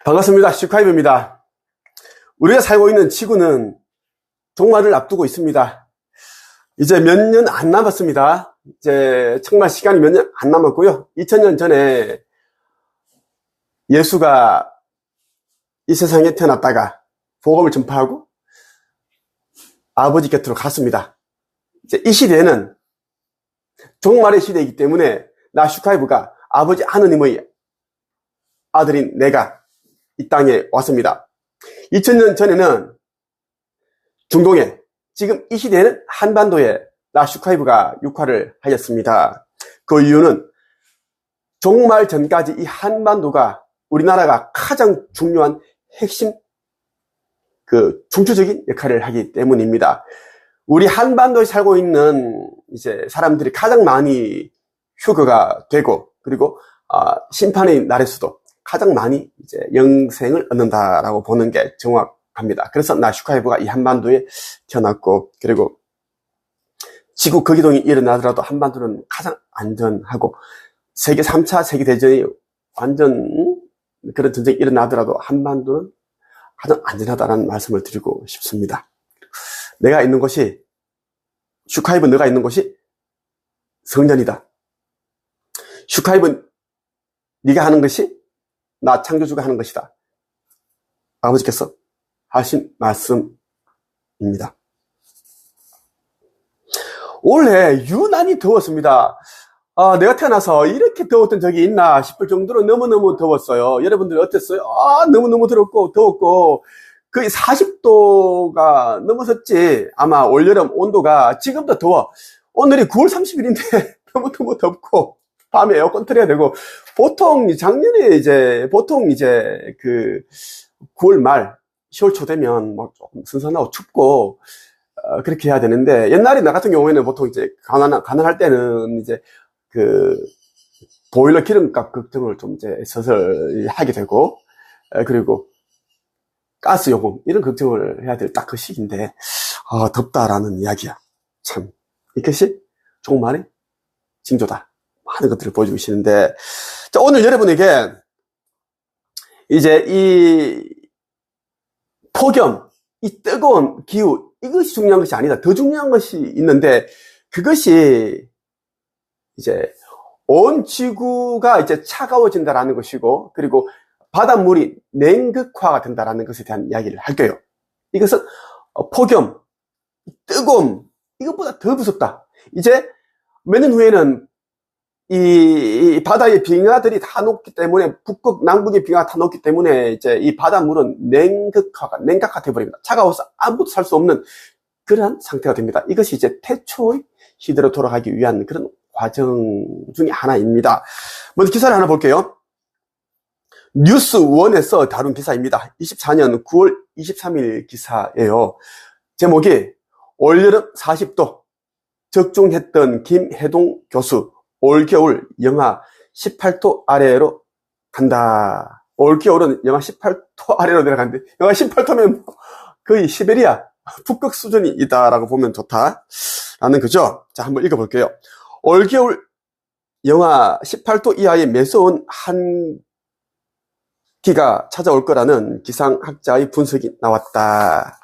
반갑습니다. 슈카이브입니다. 우리가 살고 있는 지구는 종말을 앞두고 있습니다. 이제 몇 년 안 남았습니다. 이제 정말 시간이 몇 년 안 남았고요. 2000년 전에 예수가 이 세상에 태어났다가 복음을 전파하고 아버지 곁으로 갔습니다. 이제 이 시대에는 종말의 시대이기 때문에 나 슈카이브가 아버지 하느님의 아들인 내가 이 땅에 왔습니다. 2000년 전에는 중동에, 지금 이 시대에는 한반도에 나 슈카이브가 육화를 하였습니다. 그 이유는 종말 전까지 이 한반도가 우리나라가 가장 중요한 핵심 중추적인 역할을 하기 때문입니다. 우리 한반도에 살고 있는 이제 사람들이 가장 많이 휴거가 되고, 그리고 심판의 날에서도 가장 많이 이제 영생을 얻는다라고 보는 게 정확합니다. 그래서 나 슈카이브가 이 한반도에 태어났고, 그리고 지구 거기동이 일어나더라도 한반도는 가장 안전하고, 세계 3차 세계대전이 완전 그런 전쟁이 일어나더라도 한반도는 가장 안전하다는 말씀을 드리고 싶습니다. 내가 있는 곳이, 슈카이브 너가 있는 곳이 성전이다. 슈카이브 네가 하는 것이 나 창조주가 하는 것이다. 아버지께서 하신 말씀입니다. 올해 유난히 더웠습니다. 내가 태어나서 이렇게 더웠던 적이 있나 싶을 정도로 너무너무 더웠어요. 여러분들 어땠어요? 너무너무 더웠고 거의 40도가 넘어섰지. 아마 올여름 온도가 지금도 더워. 오늘이 9월 30일인데 너무너무 덥고 밤에 에어컨 틀어야 되고, 작년에 보통 9월 말, 10월 초 되면 뭐 조금 선선하고 춥고, 그렇게 해야 되는데, 옛날에 나 같은 경우에는 보통 가난할 때는 보일러 기름값 걱정을 좀 서서히 하게 되고, 그리고 가스 요금, 이런 걱정을 해야 될 딱 그 시기인데, 덥다라는 이야기야. 참, 이것이 종말의 징조다. 많은 것들을 보여주고 계시는데, 자, 오늘 여러분에게 이제 이 폭염, 이 뜨거운 기후, 이것이 중요한 것이 아니다. 더 중요한 것이 있는데, 그것이 이제 온 지구가 이제 차가워진다라는 것이고, 그리고 바닷물이 냉극화가 된다라는 것에 대한 이야기를 할 거예요. 이것은 폭염, 뜨거움, 이것보다 더 무섭다. 이제 몇 년 후에는 이 바다의 빙하들이 다 녹기 때문에, 북극, 남극의 빙하가 다 녹기 때문에 이제 이 바닷물은 냉각화 되어버립니다. 차가워서 아무것도 살 수 없는 그러한 상태가 됩니다. 이것이 이제 태초의 시대로 돌아가기 위한 그런 과정 중에 하나입니다. 먼저 기사를 하나 볼게요. 뉴스1에서 다룬 기사입니다. 24년 9월 23일 기사예요. 제목이 올여름 40도 적중했던 김혜동 교수 올겨울 영하 18도 아래로 간다. 올겨울은 영하 18도 아래로 내려가는데, 영하 18도면 거의 시베리아, 북극 수준이다라고 보면 좋다라는 거죠. 자, 한번 읽어볼게요. 올겨울 영하 18도 이하의 매서운 한기가 찾아올 거라는 기상학자의 분석이 나왔다.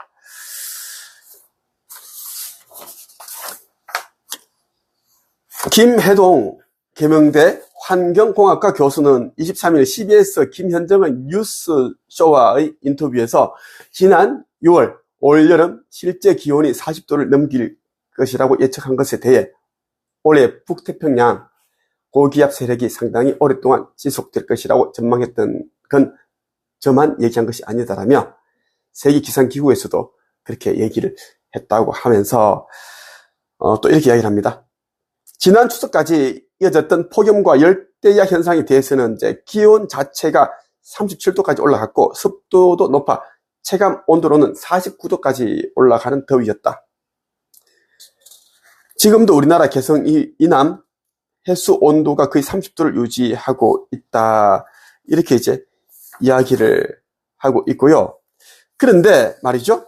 김혜동 계명대 환경공학과 교수는 23일 CBS 김현정의 뉴스쇼와의 인터뷰에서 지난 6월 올여름 실제 기온이 40도를 넘길 것이라고 예측한 것에 대해 올해 북태평양 고기압 세력이 상당히 오랫동안 지속될 것이라고 전망했던 건 저만 얘기한 것이 아니다라며 세계기상기구에서도 그렇게 얘기를 했다고 하면서 또 이렇게 이야기를 합니다. 지난 추석까지 이어졌던 폭염과 열대야 현상에 대해서는 이제 기온 자체가 37도까지 올라갔고 습도도 높아 체감 온도로는 49도까지 올라가는 더위였다. 지금도 우리나라 개성 이남 해수 온도가 거의 30도를 유지하고 있다. 이렇게 이제 이야기를 하고 있고요. 그런데 말이죠.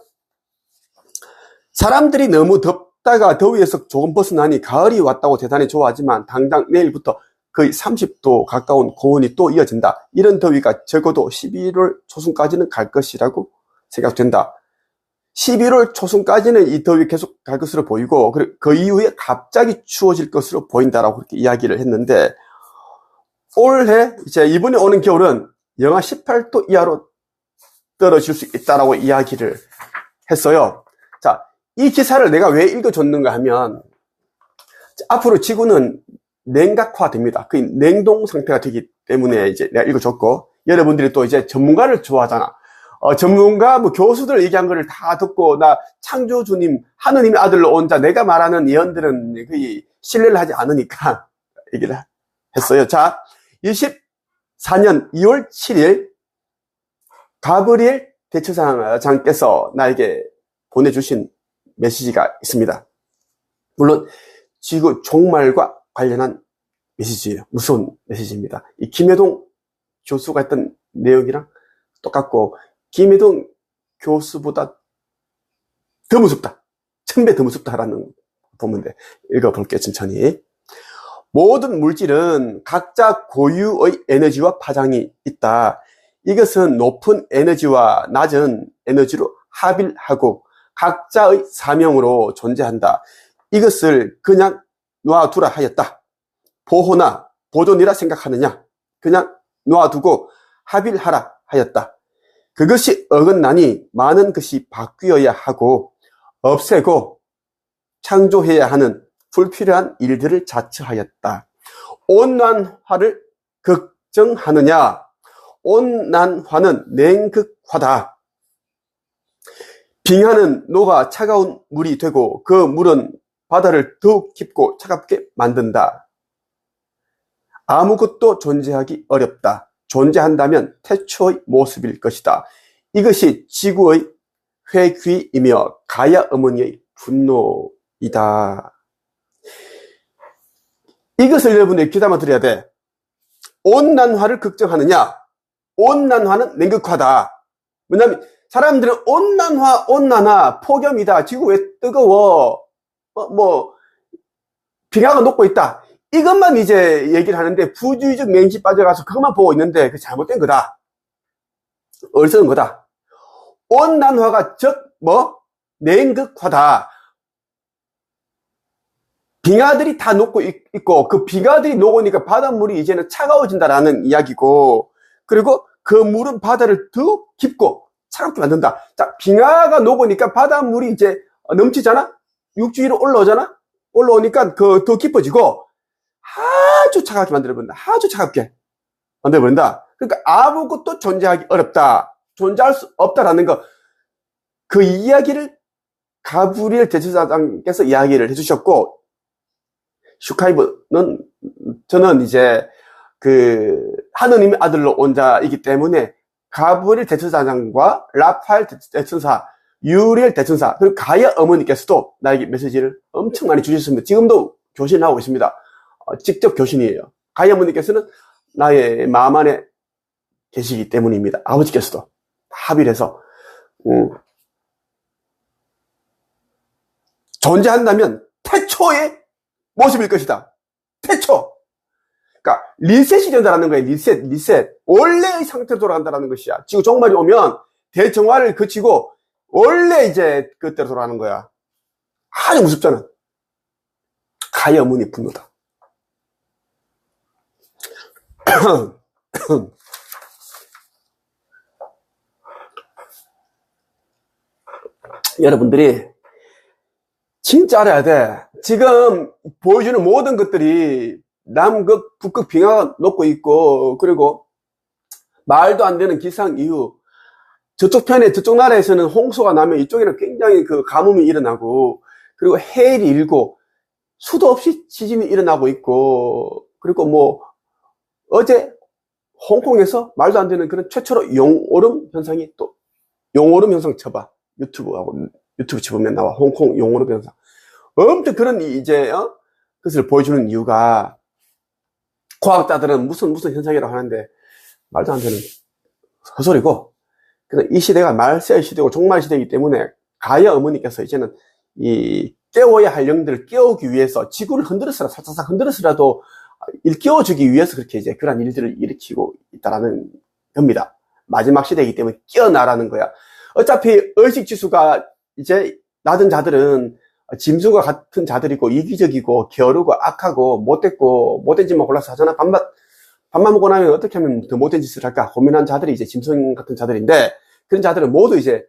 사람들이 너무 덥다가 더위에서 조금 벗어나니 가을이 왔다고 대단히 좋아하지만 당장 내일부터 거의 30도 가까운 고온이 또 이어진다. 이런 더위가 적어도 11월 초순까지는 갈 것이라고 생각된다. 11월 초순까지는 이 더위 계속 갈 것으로 보이고, 그 이후에 갑자기 추워질 것으로 보인다라고 그렇게 이야기를 했는데, 올해, 이제 이번에 오는 겨울은 영하 18도 이하로 떨어질 수 있다라고 이야기를 했어요. 자, 이 기사를 내가 왜 읽어줬는가 하면, 앞으로 지구는 냉각화됩니다. 그 냉동 상태가 되기 때문에 이제 내가 읽어줬고, 여러분들이 또 이제 전문가를 좋아하잖아. 전문가, 뭐, 교수들 얘기한 거를 다 듣고, 나 창조주님, 하느님의 아들로 온 자, 내가 말하는 예언들은 거의 신뢰를 하지 않으니까 얘기를 했어요. 자, 24년 2월 7일, 가브리엘 대처장께서 나에게 보내주신 메시지가 있습니다. 물론, 지구 종말과 관련한 메시지예요. 무서운 메시지입니다. 이 김혜동 교수가 했던 내용이랑 똑같고, 김혜동 교수보다 더 무섭다. 1000배 더 무섭다라는 본문인데 읽어볼게요. 천천히. 모든 물질은 각자 고유의 에너지와 파장이 있다. 이것은 높은 에너지와 낮은 에너지로 합일하고 각자의 사명으로 존재한다. 이것을 그냥 놔두라 하였다. 보호나 보존이라 생각하느냐? 그냥 놔두고 합일하라 하였다. 그것이 어긋나니 많은 것이 바뀌어야 하고 없애고 창조해야 하는 불필요한 일들을 자처하였다. 온난화를 걱정하느냐? 온난화는 냉극화다. 빙하는 녹아 차가운 물이 되고 그 물은 바다를 더욱 깊고 차갑게 만든다. 아무것도 존재하기 어렵다. 존재한다면 태초의 모습일 것이다. 이것이 지구의 회귀이며 가야 어머니의 분노이다. 이것을 여러분들이 귀담아 들어야 돼. 온난화를 걱정하느냐? 온난화는 냉극화다. 왜냐하면 사람들은 온난화, 폭염이다. 지구 왜 뜨거워? 빙하가 녹고 있다. 이것만 이제 얘기를 하는데 부주의적 맹시 빠져가서 그것만 보고 있는데 그게 잘못된 거다. 어리석은 거다. 온난화가 냉극화다. 빙하들이 다 녹고 있고 그 빙하들이 녹으니까 바닷물이 이제는 차가워진다라는 이야기고, 그리고 그 물은 바다를 더 깊고 차갑게 만든다. 자, 빙하가 녹으니까 바닷물이 이제 넘치잖아? 육지 위로 올라오잖아? 올라오니까 더 깊어지고 아주 차갑게 만들어버린다. 아주 차갑게 만들어버린다. 그러니까 아무것도 존재하기 어렵다. 존재할 수 없다라는 거. 그 이야기를 가브리엘 대제사장께서 이야기를 해주셨고, 슈카이브는 저는 이제 하느님의 아들로 온 자이기 때문에 가브리엘 대제사장과 라파엘 대천사, 유리엘 대천사, 그리고 가야 어머니께서도 나에게 메시지를 엄청 많이 주셨습니다. 지금도 교신을 하고 있습니다. 직접 교신이에요. 가야 어머니께서는 나의 마음 안에 계시기 때문입니다. 아버지께서도 합의를 해서 존재한다면 태초의 모습일 것이다. 태초. 그러니까 리셋이 된다는 거예요. 리셋. 원래의 상태로 돌아간다는 것이야. 지구 종말이 오면 대정화를 거치고 원래 이제 그때로 돌아가는 거야. 아주 무섭잖아. 가야 어머니 분노다. 여러분들이 진짜 알아야 돼. 지금 보여주는 모든 것들이 남극, 북극 빙하가 녹고 있고, 그리고 말도 안 되는 기상 이후, 저쪽 나라에서는 홍수가 나면 이쪽에는 굉장히 그 가뭄이 일어나고, 그리고 해일이 일고, 수도 없이 지진이 일어나고 있고, 그리고 어제 홍콩에서 말도 안 되는 그런 최초로 용오름 현상이 용오름 현상 쳐봐. 유튜브 쳐보면 나와. 홍콩 용오름 현상. 엄청 그런 그것을 보여주는 이유가, 과학자들은 무슨 현상이라고 하는데 말도 안 되는 헛소리고, 그래서 이 시대가 말세의 시대고 종말 시대이기 때문에 가야 어머니께서 이제는 이 깨워야 할 영들을 깨우기 위해서 지구를 살짝 흔들어서라도 일깨워주기 위해서 그렇게 이제 그런 일들을 일으키고 있다라는 겁니다. 마지막 시대이기 때문에 깨어나라는 거야. 어차피 의식지수가 이제 낮은 자들은 짐승과 같은 자들이고 이기적이고 게으르고 악하고 못된 짓만 골라서 하잖아. 밥만 먹고 나면 어떻게 하면 더 못된 짓을 할까 고민한 자들이 이제 짐승 같은 자들인데, 그런 자들은 모두 이제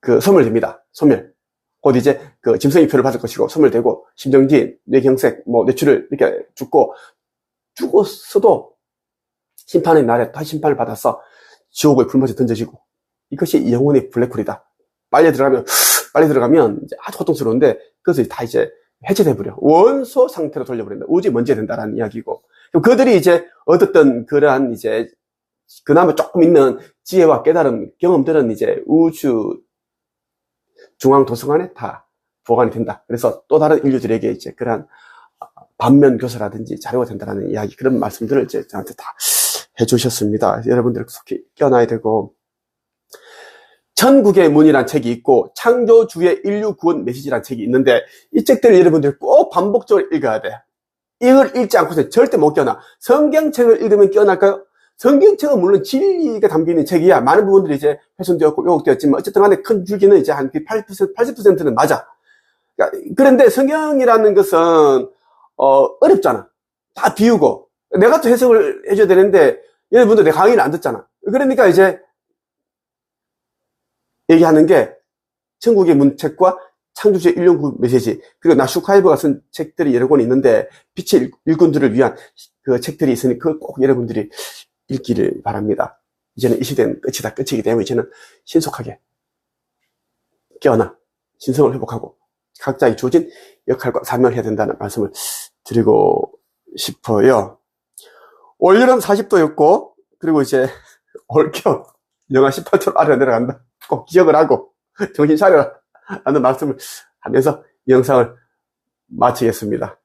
그 소멸됩니다. 소멸. 곧 이제 그 짐승의 표를 받을 것이고 소멸되고 심정지, 뇌경색, 뇌출을 이렇게 죽었어도 심판의 날에 다시 심판을 받아서 지옥의 불못에 던져지고, 이것이 영혼의 블랙홀이다. 빨리 들어가면 이제 아주 고통스러운데 그것이 다 이제 해체돼 버려. 원소 상태로 돌려버린다. 우주의 먼지가 된다라는 이야기고, 그들이 이제 얻었던 그러한 이제 그나마 조금 있는 지혜와 깨달음, 경험들은 이제 우주 중앙 도서관에 다 보관이 된다. 그래서 또 다른 인류들에게 이제 그러한 반면 교사라든지 자료가 된다라는 이야기, 그런 말씀들을 이제 저한테 다 해주셨습니다. 여러분들 속히 깨어나야 되고, 천국의 문이란 책이 있고 창조주의 인류 구원 메시지란 책이 있는데, 이 책들을 여러분들 꼭 반복적으로 읽어야 돼. 이걸 읽지 않고서 절대 못 깨어나. 성경책을 읽으면 깨어날까요? 성경책은 물론 진리가 담겨있는 책이야. 많은 부분들이 이제 훼손되었고 왜곡되었지만 어쨌든 간에 큰 줄기는 이제 한 80%, 80%는 맞아. 그런데 성경이라는 것은 어렵잖아. 다 비우고 내가 또 해석을 해줘야 되는데 여러분들 내 강의를 안 듣잖아. 그러니까 이제 얘기하는 게 천국의 문책과 창조주의 인류 메시지, 그리고 나슈카이버가 쓴 책들이 여러 권 있는데 빛의 일꾼들을 위한 그 책들이 있으니 그걸 꼭 여러분들이 읽기를 바랍니다. 이제는 이 시대는 끝이기 때문에 이제는 신속하게 깨어나 신성을 회복하고 각자의 주어진 역할과 사명을 해야 된다는 말씀을 드리고 싶어요. 올여름 40도였고, 그리고 이제 올겨울 영하 18도 아래로 내려간다. 꼭 기억을 하고 정신 차려라 하는 말씀을 하면서 이 영상을 마치겠습니다.